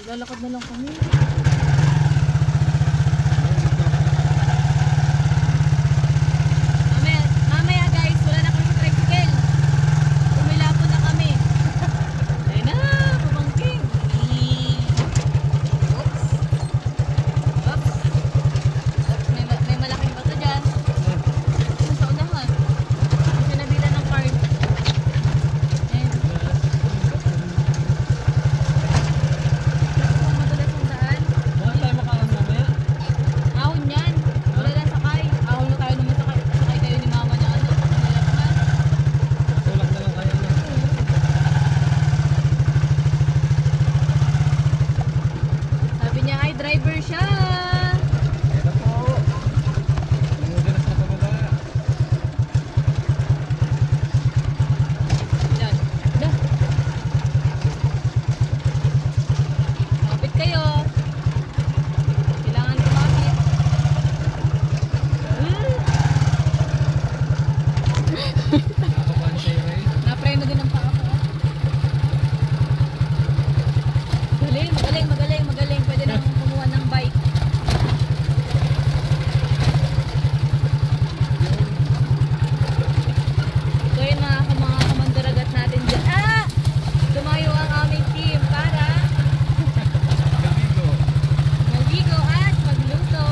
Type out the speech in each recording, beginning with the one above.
Lalakad na lang kami. Mamaya guys, wala na kami sa tricycle. Umilapo na kami. Ayun na, pabangking. Oops. Oops. May malaking bato dyan. Sa unahan. Kasi nabila ng card. Ayan. Madulas ang daan. Bakit tayo makaon mamaya? Ahon yan. Wala lang sakay. Ahon na tayo naman sakay. Sakay kayo ni mama na ano. Nalapangan. Tulak na lang kayo na. Sabi niya ay driver siya. Ito po. Madulas na pababa. Yan. Da. Kapit kayo. Kailangan kumapit. Nakakabahan siya yun eh. Napreno din ang paa ko. Magaling, magaling, magaling, magaling. Pwede na akong kumuha ng bike. So yun mga kamandaragat natin dyan. Tumayo ang aming team para Gabigo. maligo at magluto.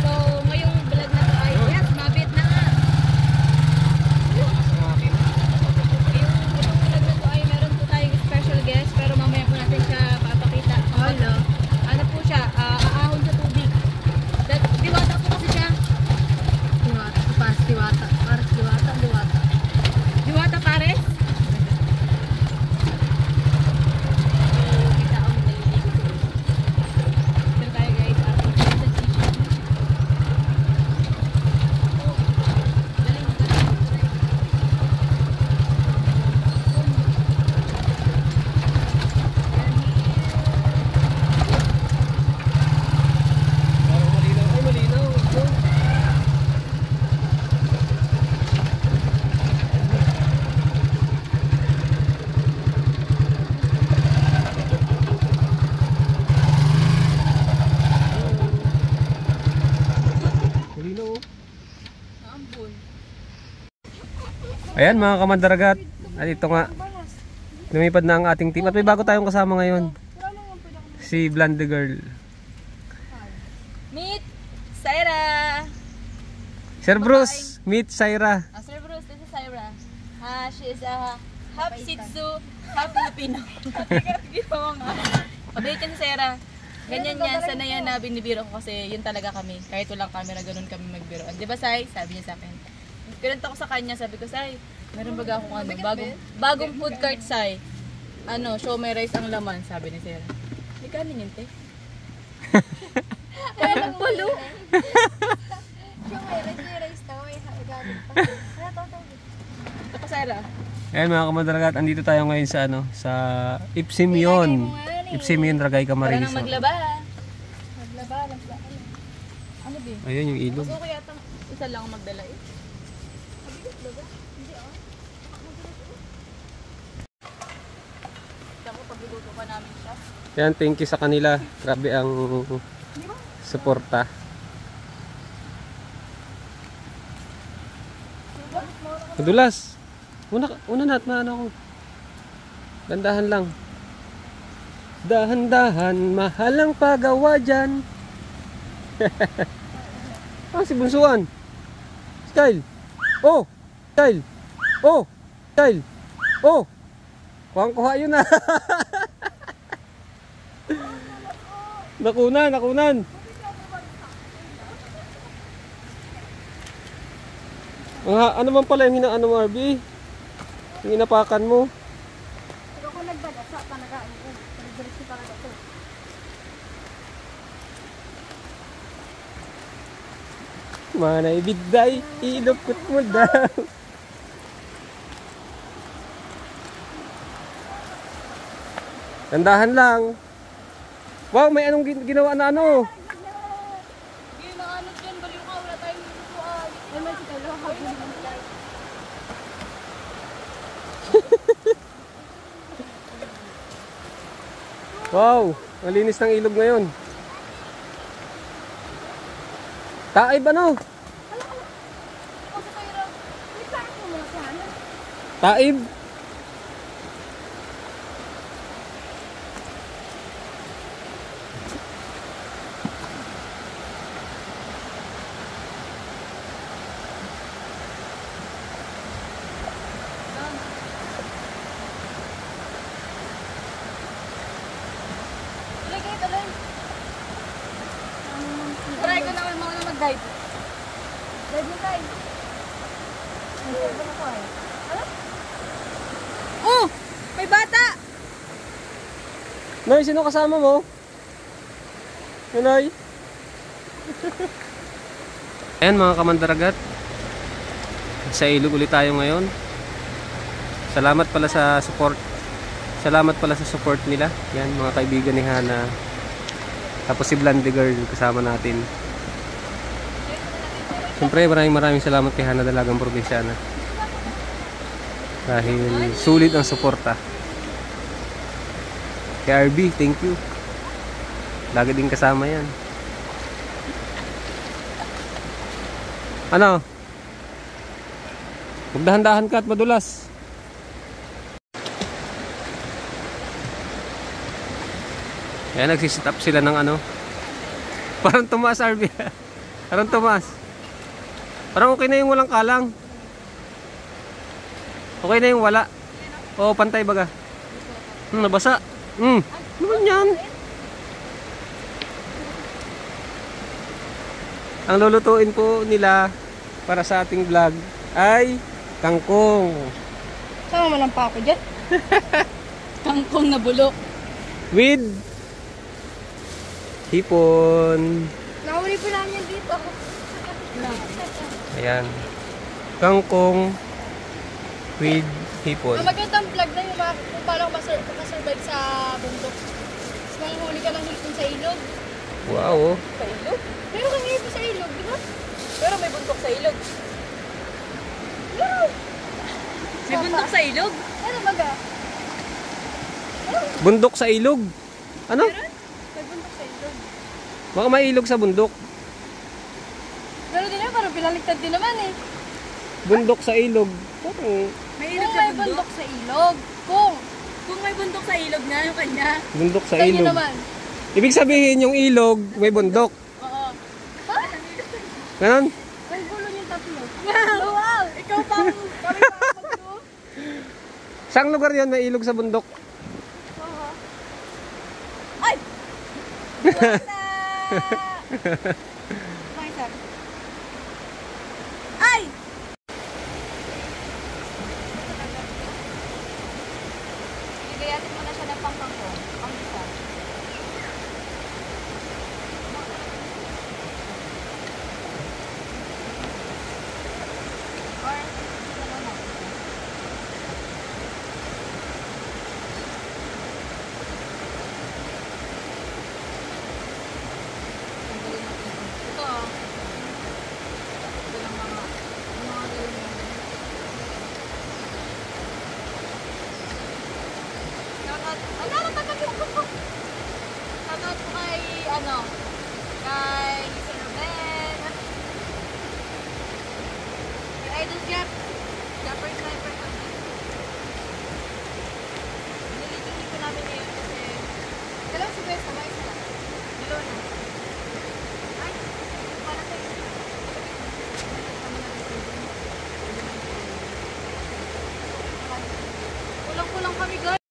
So ngayong vlog na to ay yes, mabit na nga. Lakas ng akin. Itong vlog na to ay meron po tayong special guest pero mamaya po natin siya papakita. Ano po siya, aahon sa tubig. Diwata po kasi siya. Diwata, pares diwata. Pares diwata, diwata. Diwata pares? Kita ako naliligo. Dito tayo guys. Galing, galing. Parang malinaw. Ay, malinaw. Ito. Malinaw. Ambon. Ayan mga kamandaragat. At ito nga. Lumipad na ang ating team. At may bago tayong kasama ngayon. Si Blonde Girl. Meet Syra. Sir Bruce, meet Syra. Sir Bruce, this is Syra. She is a half Shih Tzu, half Filipino. Pabait yan si Syra. Ganyan yan, sana yan na binibiro ko kasi yun talaga kami. Kahit walang camera, ganun kami magbiroan. Di ba, Say? Sabi niya sa akin. Pinunta ko sa kanya, sabi ko, Say, meron baga akong ano, bagong food cart, Say. Ano, show may rice ang laman, sabi ni Syra. Hindi ka yun, te? Ay, ang palo. May rice daw, may gamit pa. Ito pa, Syra. Ayan mga kamandaragat, andito tayo ngayon sa ano, sa Ipsimion. Ipsimion, Ragay, Para Camarines. nang maglaba. Maglaba. Ano, Bi? Ayun yung ilog. Mas okay yata isa lang ang magdala eh. Tapos pagluluto pa namin siya. Ayan, thank you sa kanila. Grabe ang suporta. Madulas. Una na ano ko. Dandahan lang. Dahan-dahan, mahal ang pagawa dyan. Si Bunsuan. Style. Oh! Style. Oh! Style. Oh! Kuhang-kuha yun na. Nakunan. Ano man pala yung hinaano mo, Arby? Yung inapakan mo. Pero kung nagbadasa, panagaan ko. Nagdiretso talaga to. Manay biday, ilupot mo daw. Tandahan lang. Wow, may anong ginawa na ano? Hindi na ano dyan, baliw ka, wala tayong lutuan. Ay, may si Kalo, habulin mo. Wow, ang linis ng ilog ngayon. Taib ano? Taib. Try ko naman mga mag-guide. Guide mo tayo. Nag-guide na ako eh. Oh! May bata! Noy, sino kasama mo? Noy? Ayan mga kamandaragat. Sa ilog ulit tayo ngayon. Salamat pala sa support. Salamat pala sa support nila. Yan mga kaibigan ni Hana. Tapos si Blondie Girl kasama natin. Siyempre maraming salamat kay Hana Dalagang Probinsyana. Dahil sulit ang suporta. Kay RB, thank you. Lagi din kasama yan. Ano? Magdahan-dahan ka at madulas. Kaya nagsisit up sila ng ano. Parang tumaas, RB. Parang tumaas. Parang okay na yung walang kalang. Okay na yung wala. Oo, pantay baga. Nabasa. Ano yan? Ang lulutuin po nila para sa ating vlog ay kangkong. Sama mo lang pa ako dyan. Kangkong na bulok. With hipon. Nahuli po namin yan dito. Ayan. Kangkong with hipon. Magandang vlog na yung kung paano makasurvive sa bundok. Tapos manghuli ka ng hipon sa ilog. Wow. Sa ilog? Pero kang hipon sa ilog, di ba? Pero may bundok sa ilog. No! May bundok sa ilog? Ano baga? Bundok sa ilog. Ano? May bundok sa ilog. Baka may ilog sa bundok. Pero di naman, parang pinaligtad din naman eh. Bundok sa ilog. Parang May Kung ilog sa may bundok? bundok sa ilog. Kung may bundok sa ilog na, yung kanya. bundok sa Sa inyo ilog. naman. Ibig sabihin yung ilog may bundok. Oo. Ha? Ganon? May gulo yung tatlo. Wow! Ikaw pang kami pa magdo. Saang lugar yan may ilog sa bundok? Ay! Bata! May isa. Ay! Igayatin mo na siya ng pangkangkong. Ang isa. Or, ano na? Ito ah. Ito lang mga galing. Nagtatag yung kuko. Shoutout po kay, kay Sir Ruben. Kay Idol Jeff. Japper Sniper kami. Nilitingin ko namin ngayon kasi dalawa si Besta, may isa lang. Dalawa na. Ay, para sa'yo. Kulang-kulang kami guys.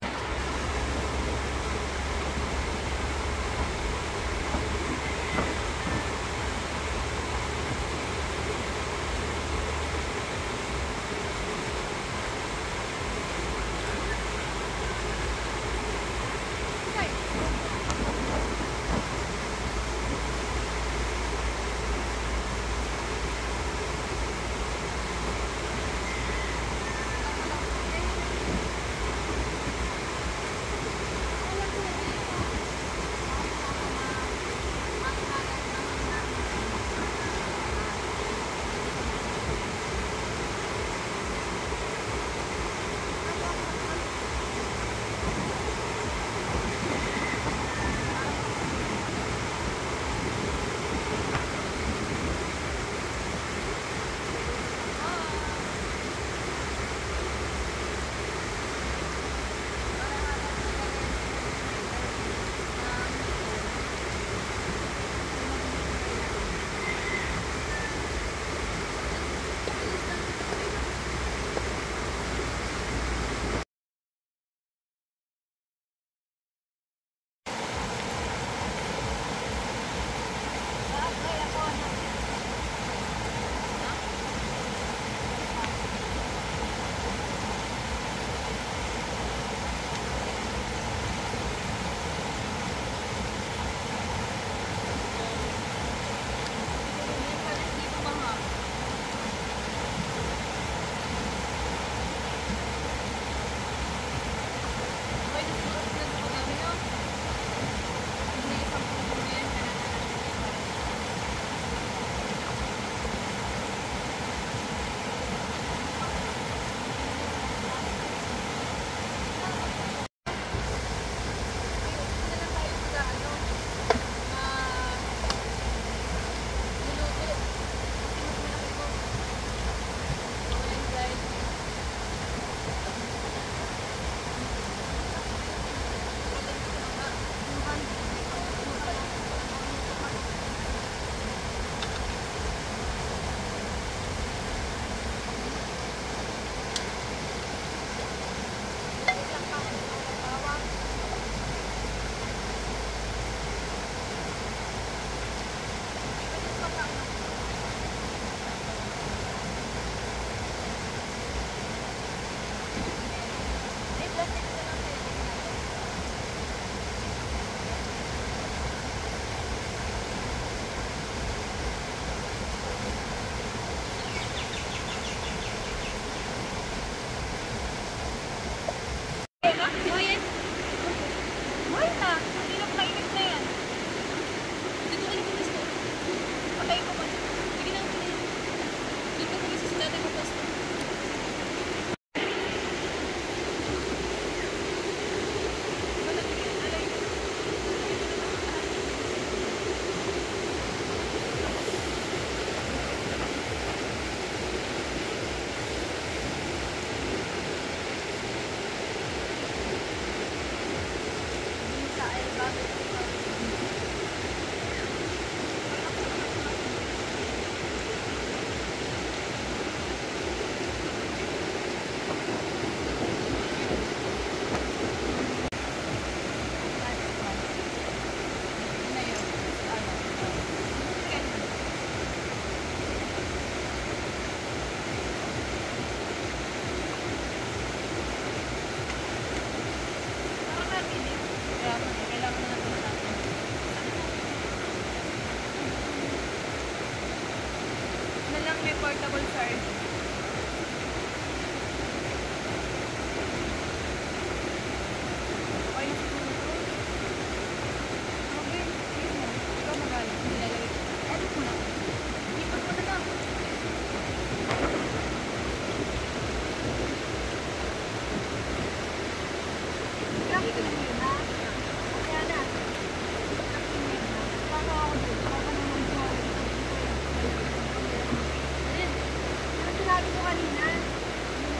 Sinabi ko kanina,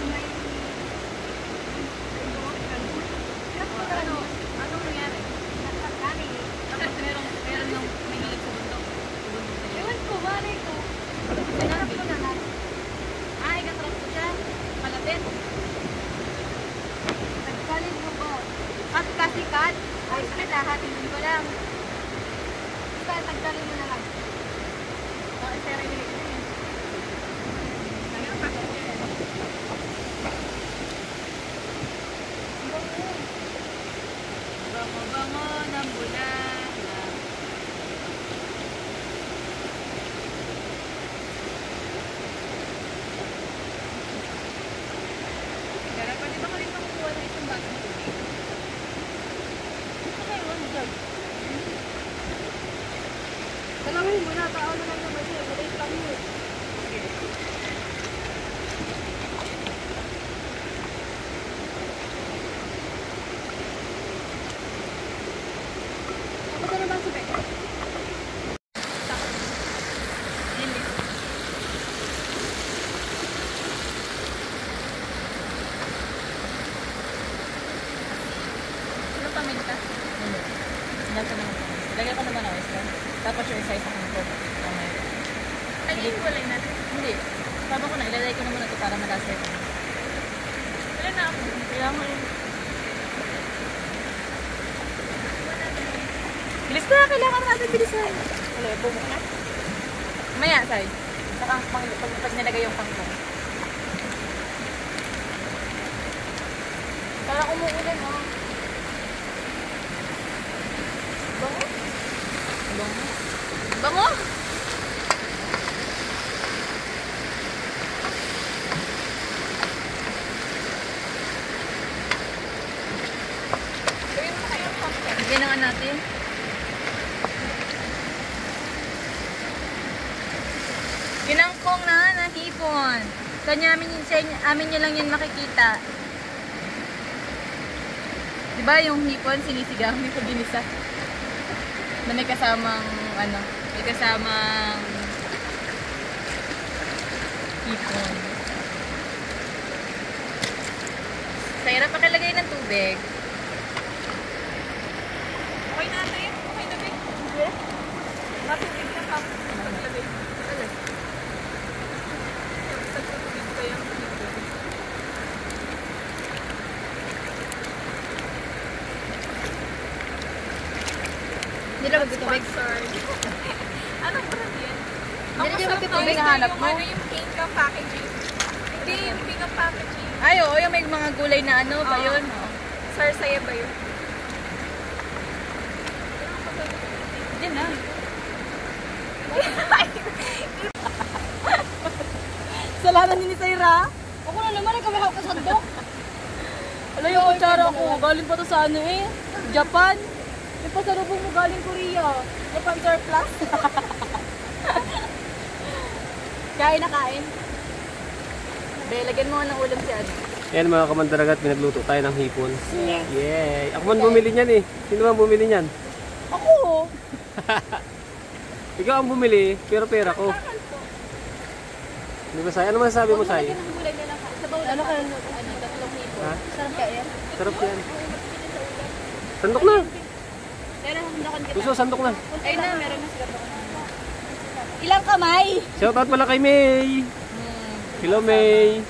may Anong nangyari? Bakit meron nung may hilig sa bundok? ewan ko, malay ko. Sinabi ko na lang. Ay, katrap ko siya. Malapit. Nagkalit mo ko. At kasi kat, ayos na hahatingin ko lang. Basta tagkalin mo na lang. Bakit siya rin hilig ko yun? Bango-bango ng bulaklak. Kaya pwede ba kami makukuha ng isang batang tubig? Okay, one jug. Talangin mo na, tao na lang naman siya. Maliit lang yun. Tapos ano ba sabi? Ano paminta? Hindi. Nasa naman ko. Lagyan ko naman ang oyster. Tapos yung isa isang ko. Ay, iwalay natin? Hindi. Sabi ko na, ilalagay ko na muna ito para malasa ito. Wala na ako. Kaya mo yun. Bilis na! Kailangan natin bilisan. Wala, bumuk na. Maya, say. Saka pag nilagay yung pangkong. Parang umuulan, oh. Bango? Bango? Bango? Ginawa natin. Kinangkong na nahipon. Amin nyo lang yan makikita. Diba yung hipon, sinisigaw, may paginisa. Na may kasamang, may kasamang hipon. Sa hirap pakilagay ng tubig. Okay natin? Okay na, Big? Hindi. Matubig na pa. Paglagay. Alay. Tagtutubig pa yung tubig. Hindi na magtutubig. Anong brand yan? Hindi na magtutubig na hanap mo. Ano yung pink ang packaging? Hindi, yung pink ang packaging. Ay, oo, yung may mga gulay na ano ba yun? Sarsaya ba yun? Hindi na. Salanan ni Sayra. Ako na naman, nagkamihak ka sandok. Wala yung kutsara ko. Galing pa to sa ano eh. Japan. May pasalubong mo galing Korea. Japan surplus. Kain na kain. Be, lagyan mo nga ng ulam si ano. Ayan mga kamandaragat, pinagluto tayo ng hipon. Yay! Ako man bumili niyan eh. Sino man bumili niyan? Ako! Ikaw ang bumili, pero pera ko. Di ba, Sai? Ano masasabi mo, Sai? Ano ka tatlong hipon. Ha? Sarap ka yan. Sarap yan. Sandok na! Pero handakan kita. Gusto, sandok na. Ayun na, meron na sigaw. Ilang kamay? Shoutout pala kay May! Hello, May!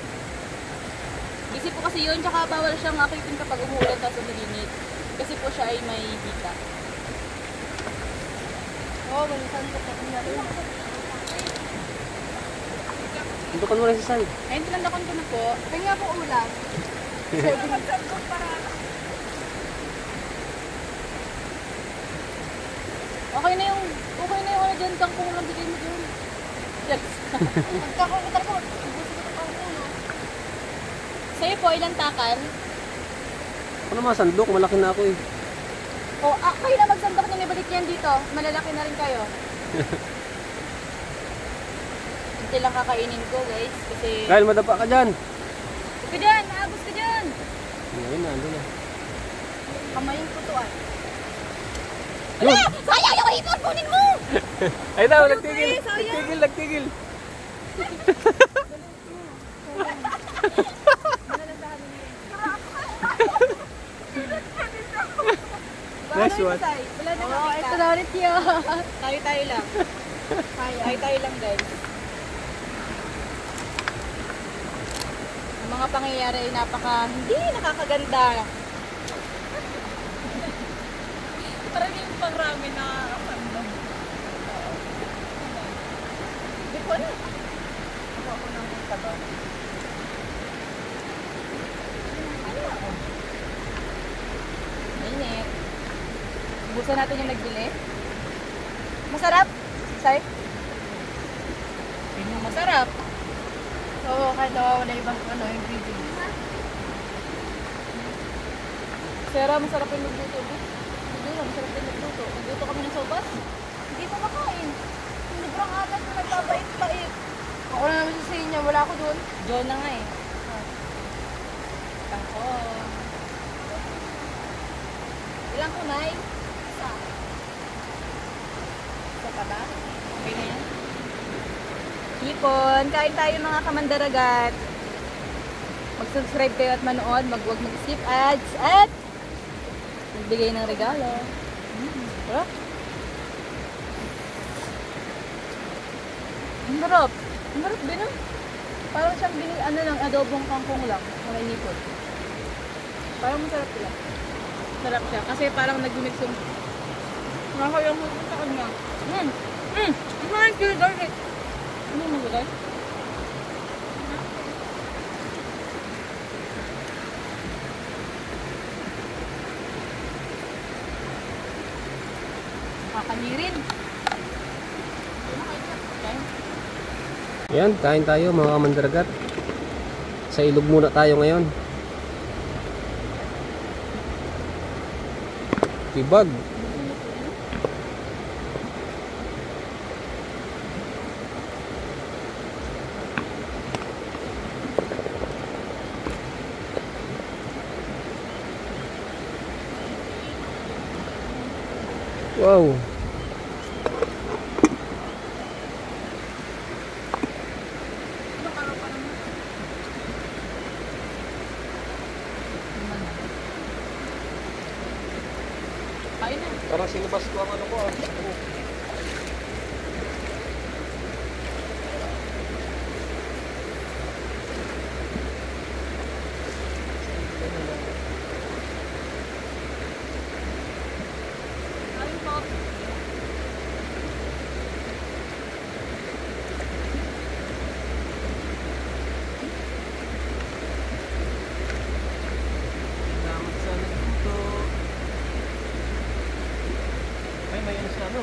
Busy po kasi yun, tsaka bawal siyang akitin kapag umuulan tapos umilinit. Kasi po siya ay may hika. Oo, may sandok na rin. Sandokan mo na si Sai. Ayun, tinandakan ko na po. Kaya po ulam. Okay na yung ano dyan, kangkong lang bigay mo dyan. Yes. Magkakulitar ko. Sa'yo po, ilang takal? Ako naman, sandok. Malaki na ako eh. O, kayo na magsandok nyo, ibalik yan dito. Malalaki na rin kayo. Ito lang kakainin ko, guys. Kasi... Kyle, madapa ka dyan. Ka dyan! Maagos ka dyan! Ngayon na, ando na. Kamay yung tutuan. Yun. Sayang yung hipon! Kunin mo! Ay daw, nagtigil. Nagtigil. Nice one. Wala na makita. Ito na ulit yun. Tayo lang. Tayo lang guys. Ang mga pangyayari ay hindi nakakaganda. Parang yung pang ramen na nakakandang. Hindi ko na. Ako nang sabon. Mainit. Busan natin yung nagbili. Masarap? Say? Yun yung masarap. Oo, kahit nawawala ibang ingredients. Sera, masarap yung nagluto. Hindi lang, masarap yung nagluto. Nagluto kami ng sopas. Hindi pa makain. Sobrang alat na nagbabait-bait. Ako na naman sa inyo, wala ako doon. John na nga eh. Ako. Ilang kunay? Isa. Isa pa ba? Okay na yan? Hipon, kain tayo mga kamandaragat. Mag-subscribe kayo at manood. Huwag mag-skip ads. At magbigay ng regalo. Sarap. Ang sarap. Ang sarap din ah. Parang siyang adobong kangkong lang. Mga hipon. Parang masarap sila. Sarap siya. Kasi parang nag-mix yung nakakayang hipon sa kanya. Ang mga chili garlic. Ano yung nagulay? Kakanirin. Yan, kain tayo mga kamandaragat. Sa ilog muna tayo ngayon. Tibag. Wow. Kain na. Parang sinubas ko ang ano ko. Kain po. Salamat sa nagluto. Ay, may ano sa ano.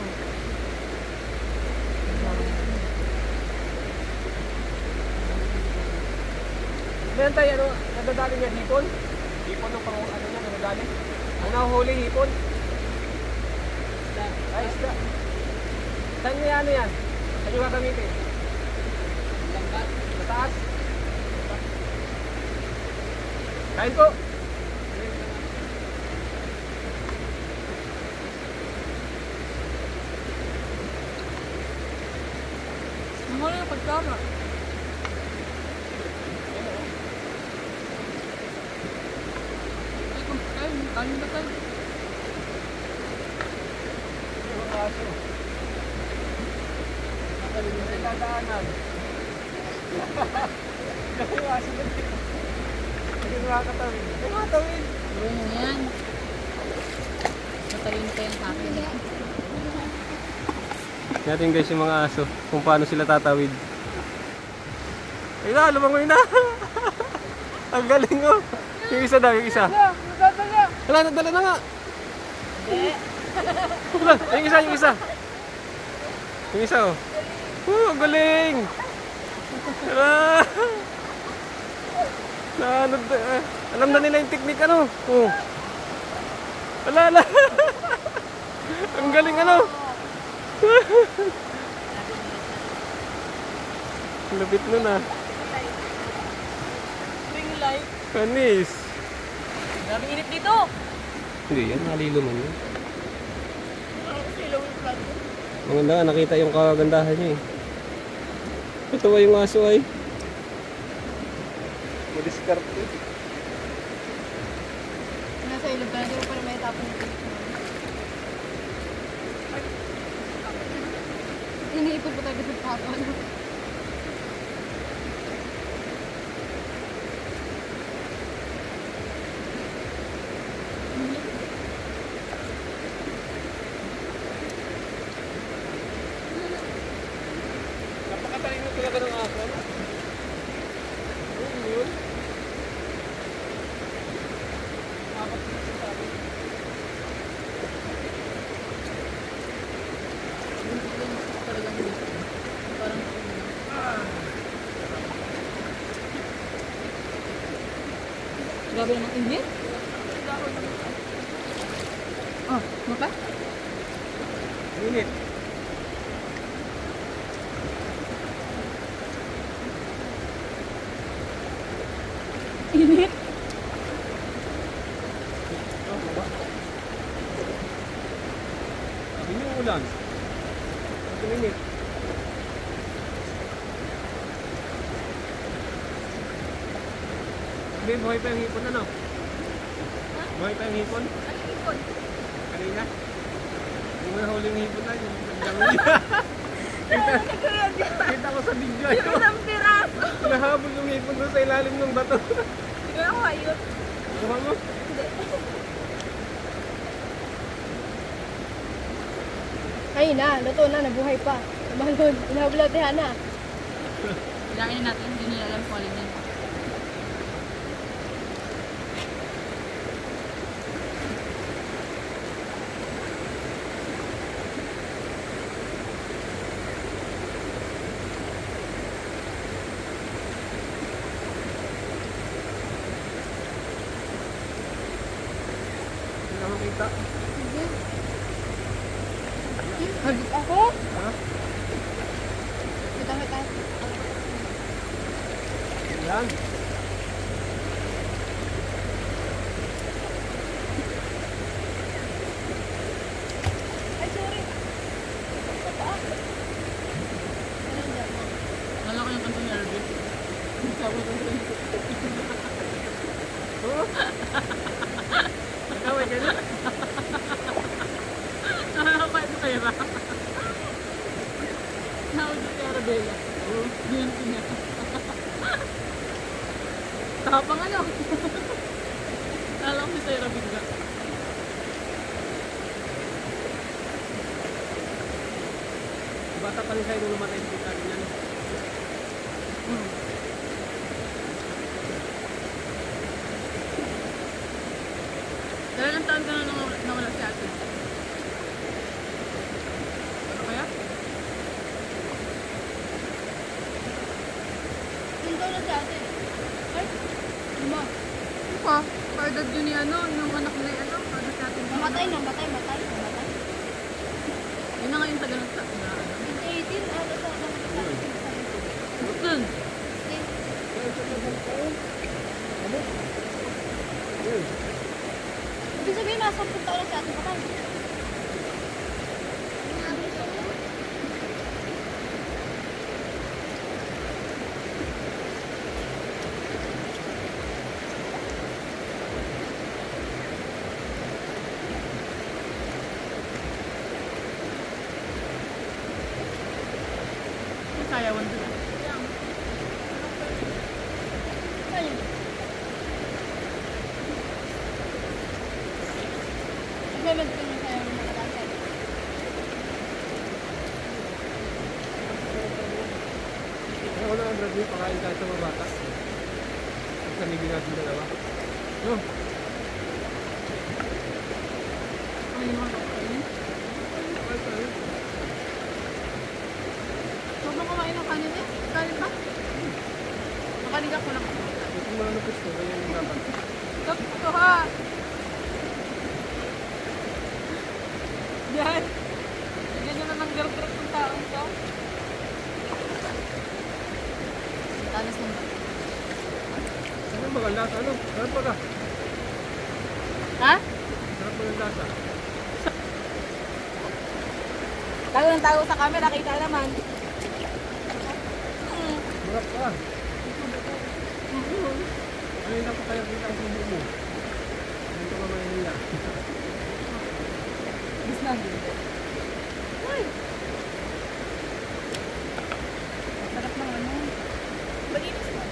Meron tayo ano, nadadali niya hipon. Hipon ng pang ano niya, nadadali. Ang nahuhuli hipon. Ay, isda. Saan niya ano yan? Saan niyo gagamitin? Lambat. Sa taas? Kain po! Mahal yung pagkama. Ay, kain ba tayo? Yung aso. Ay, dadaanan. Yung aso ba? Hindi makakatawid. Ay, makatawid. Gawin mo yan. Matayin ka yung akin. Natin guys yung mga aso kung paano sila tatawid. Ay na, lumangoy na. Ang galing oh. Yung isa daw, yung isa. Wala, nadala na nga. Wala, yung isa, yung isa. Yung isa oh. Ang galing. Wala. Alam na nila yung technique ano. Wala, wala. Ang galing ano. Lapit nun ah. Ring light. Panis. Grabe init dito. Hindi yan, malilo man yun. Silaw yung flag ko. Maganda nga, nakita yung kagandahan niya eh. Ito ay yung aso ay. Madiskarte. Nasa ilog ka na, di mo pa rin may tapon yung picture. Iniipon po tayo sa tapon. Napakatalino talaga ng aso. Oo, yun. Grabe naman init. Oh, mapa? Init. Init? Oh, baba. Sabi niyo ulan. Ang init. Sabi, buhay pa yung hipon ano? Buhay pa yung hipon? Ano yung ipon? Kanina? Hindi mo nahuli yung hipon na yun. Kita ko sa video. Isang piraso! Nahabol yung hipon doon sa ilalim ng bato. Hindi ko ako ayun. Kuha mo? Ay na, luto na, nabuhay pa. Tumalon, inahabla di Hana. Kailangan natin, hindi nila alam kung alin yan. Hindi na makita. Hagit ako? Ha? Kita. Yan. Ay, sorry. Wala ko yung kanto ni Arvin. Sabi ko sa Oo. Ikaw ay ganun. nakakapait mo kayo ba? Naudyo si Arabella. Yun niya. Tapang ano? Alam ko si Sarah bigla. Bata pa rin kayo nung namatay si Tita niya. Ilang taon ka na nawala si ate? Ano kaya? Nandun na si ate. Ay, lima. Ano ka? Kaedad yun ni ano, yung anak na ano, kaedad sa atin. Namatay. Yun na nga yung tagal ng sa na ano. 18, ano sa Ba't dun? Ibig sabihin, nasa 10 taon na si ate patay. Sayawan dun. Ayun. Nagmamad ko na sa'yo ng mga kasal. Ako na ang Bradley, pakain tayo sa mga bata. Sanigin natin dalawa. No? Ano yung mga kakainin? Ay, tayo. Huwag mo kumain ng kanin eh. Kanin ba? Makaliga ko lang. Ito mo lang na gusto, kaya yung dapat. Tapos ko ha. Yan. Ganyan na ng gargrap ng taong to. Talas ng ba? Ano maganda? Ano? Sarap ba ka? Ha? Sarap Tago ng tago sa camera, kita naman. Marap ka. Ano yung dapat kaya kita ang subo mo? Dito ka Maynila. Bis na dito. Uy! Sarap ng ano. Malinis na.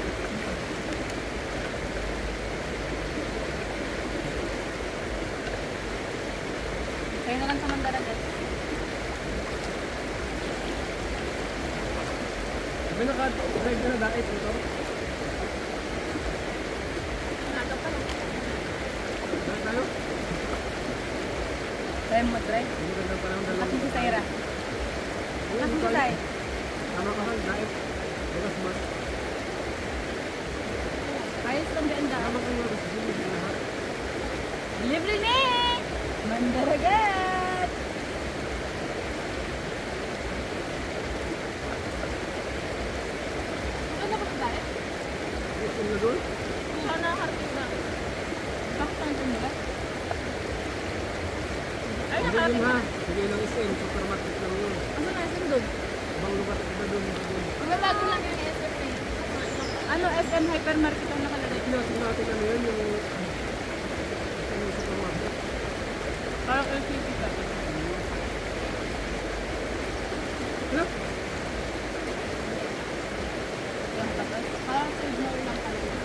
Kaya na lang sa Mandaragat. Sabi naka-drive ka na dahil ito? Naga pa lang. Dahil tayo? Try mo try. Hindi ka lang palang dalawa. Kasi si Saira. Kasi si Sai. Tama ka lang dahil. Bukas mas. Ayos lang ganda. Tama ka nga. Sige ka lahat. Libre ni! Mandaragat! Ano ba ba? Gusto mo na doon? Sana harating na. Bakit ang tumula? Ay, Hindi nakarating yun na. ha. Sige lang SM. Supermarket lang yun. Ano na, SM doon? Ibang lugar ka ba doon? Magbabago lang yung SM eh. Ano, SM Hypermarket ang nakalagay? Pinasok natin ano yun yung supermarket. Parang LCC ka. Ano? Yung tapos, parang signal lang talaga.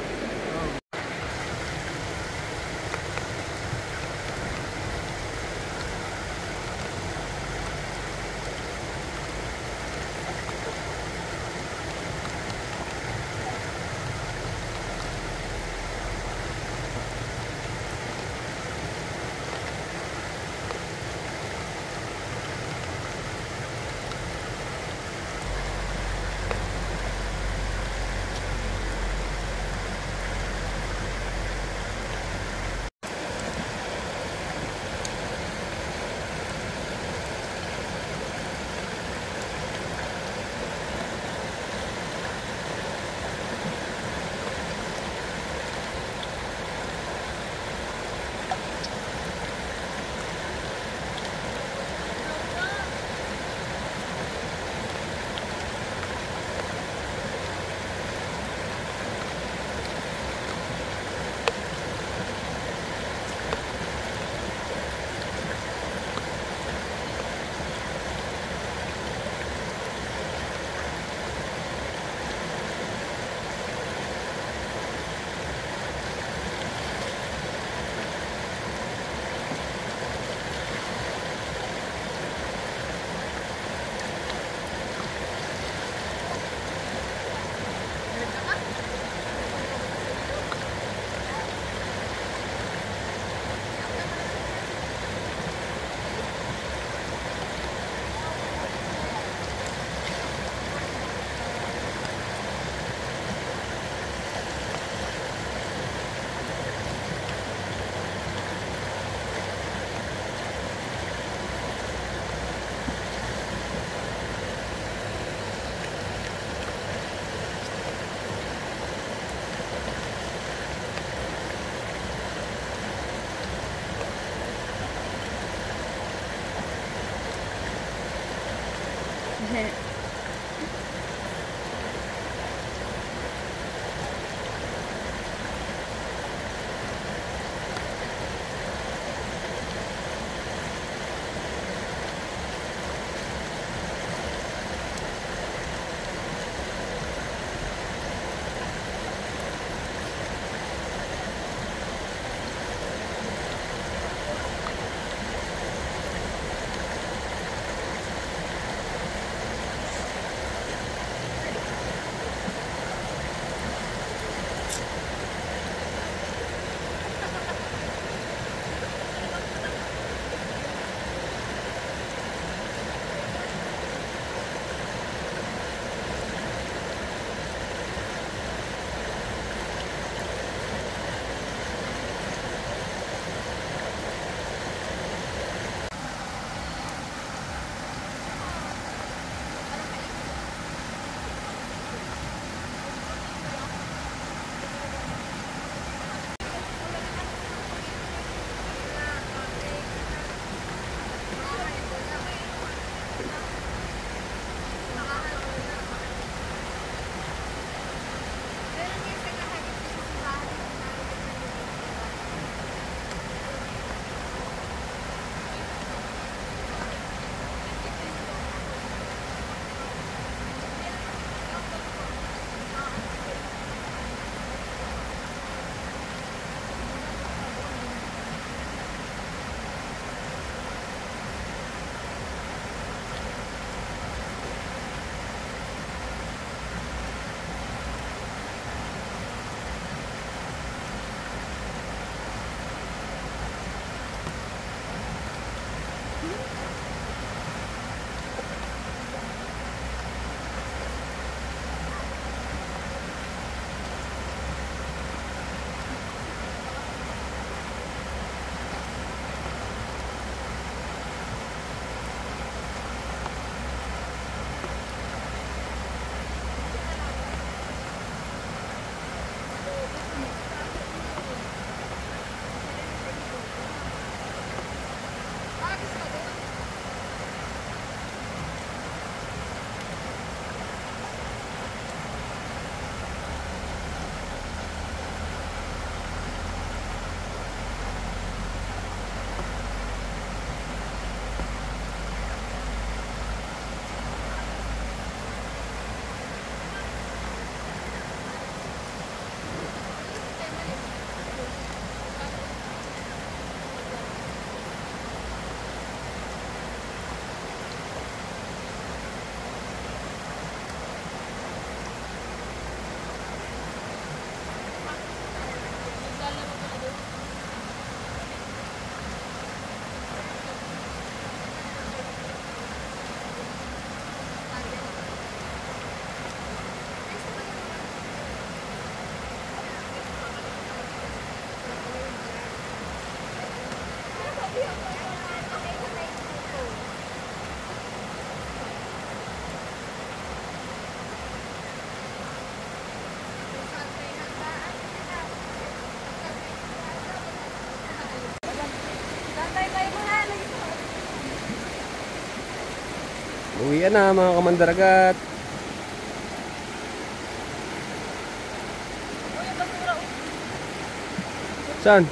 Uwian na mga kamandaragat. Saan?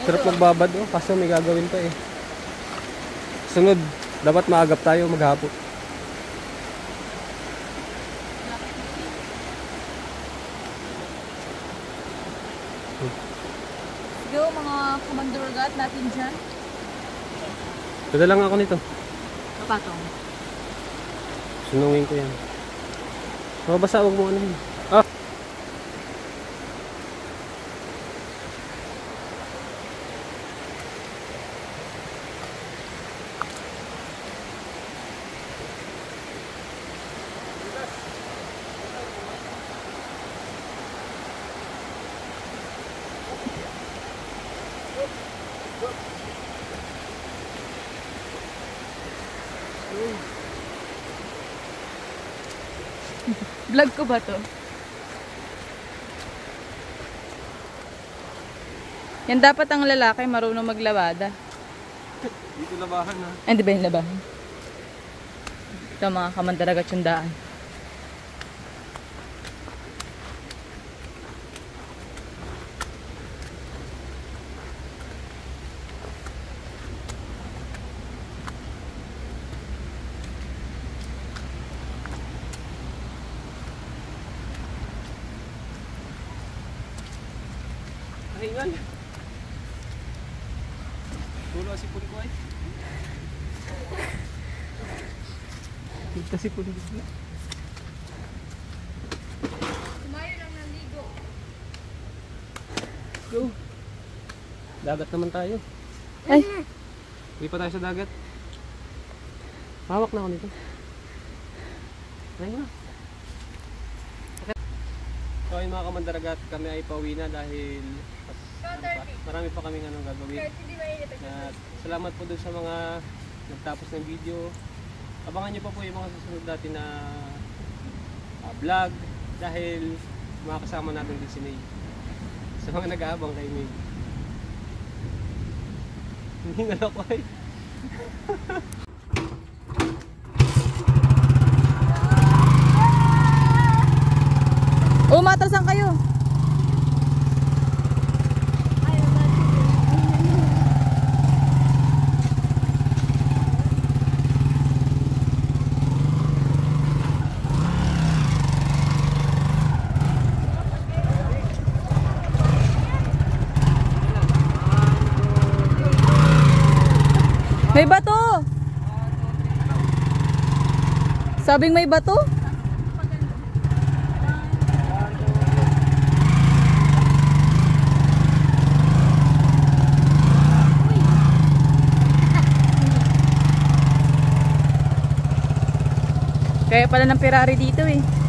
Sarap magbabad oh, kaso may gagawin pa eh. Sunod, dapat maagap tayo maghapon. Go mga kamandaragat natin dyan. Dala lang ako nito. Kapatong. Sunungin ko yan. Mabasa, huwag mo ano yun. Ah! Vlog ko ba to? Yan dapat ang lalaki marunong maglabada. Dito labahan ha. Ay, di ba yung labahan? Ito mga kamandaragat yung daan. Hingal. Tulo si puli ko ay. Kita si puli ko. Kumayo lang ng ligo. Go. Dagat naman tayo. Ay, Hindi pa tayo sa dagat. Hawak na ako nito. Ayun na. Okay. So ayun mga kamandaragat, kami ay pauwi na dahil marami pa kaming gagawin. Kahit hindi mainit. At salamat po dun sa mga nagtapos ng video. Abangan nyo pa po yung mga susunod natin na vlog dahil makakasama natin din si May. Sa mga nag-aabang kay May. Hindi nga ako ay. umatrasan kayo. May bato! Sabing may bato? Kaya pala ng Ferrari dito eh.